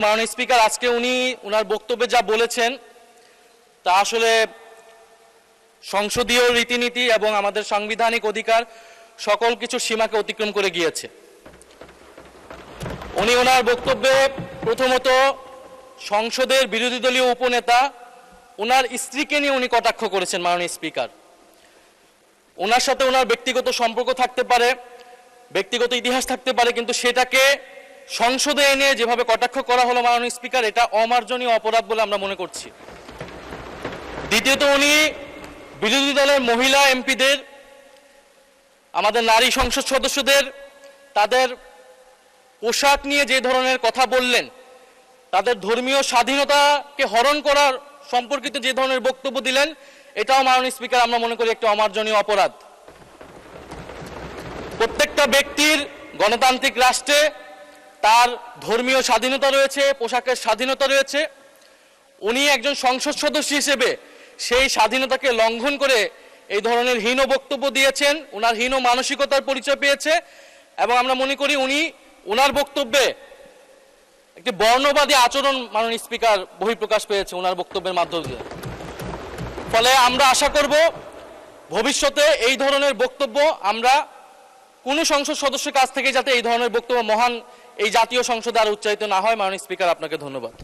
মাননীয় স্পিকার আজকে উনি ওনার বক্তব্যে যা বলেছেন তা আসলে সংসদীয় রীতিনীতি এবং আমাদের সাংবিধানিক অধিকার সকল কিছু সীমাকে অতিক্রম করে গিয়েছে। উনি ওনার বক্তব্যে প্রথমত সংসদের বিরোধী দলীয় উপনেতা ওনার স্ত্রীকে নিয়ে উনি কটাক্ষ করেছেন। মাননীয় স্পিকার, ওনার সাথে ওনার ব্যক্তিগত সম্পর্ক থাকতে পারে, ব্যক্তিগত ইতিহাস থাকতে পারে, কিন্তু সেটাকে সংসদে এনে যেভাবে কটাক্ষ করা হলো মাননীয় স্পিকার, এটা অমার্জনীয় অপরাধ বলে আমরা মনে করছি। দ্বিতীয়ত, উনি বিরোধী দলের মহিলা এমপিদের, আমাদের নারী সংসদ সদস্যদের তাদের পোশাক নিয়ে যে ধরনের কথা বললেন, তাদের ধর্মীয় স্বাধীনতাকে হরণ করার সম্পর্কিত যে ধরনের বক্তব্য দিলেন, এটাও মাননীয় স্পিকার আমরা মনে করি একটা অমার্জনীয় অপরাধ। প্রত্যেকটা ব্যক্তির গণতান্ত্রিক রাষ্ট্রে তার ধর্মীয় স্বাধীনতা রয়েছে, পোশাকের স্বাধীনতা রয়েছে। উনি একজন সংসদ সদস্য হিসেবে সেই স্বাধীনতাকে লঙ্ঘন করে এই ধরনের হীন বক্তব্য দিয়েছেন, ওনার হীন মানসিকতার পরিচয় পেয়েছে এবং আমরা মনে করি উনি ওনার বক্তব্যে একটি বর্ণবাদী আচরণ মাননীয় স্পিকার বহিঃপ্রকাশ পেয়েছে ওনার বক্তব্যের মাধ্যমে। ফলে আমরা আশা করব ভবিষ্যতে এই ধরনের বক্তব্য আমরা কোনো সংসদ সদস্যের কাছ থেকে যাতে এই ধরনের বক্তব্য মহান এই জাতীয় সংসদে আর উচ্চারিত না হয়। মাননীয় স্পিকার, আপনাকে ধন্যবাদ।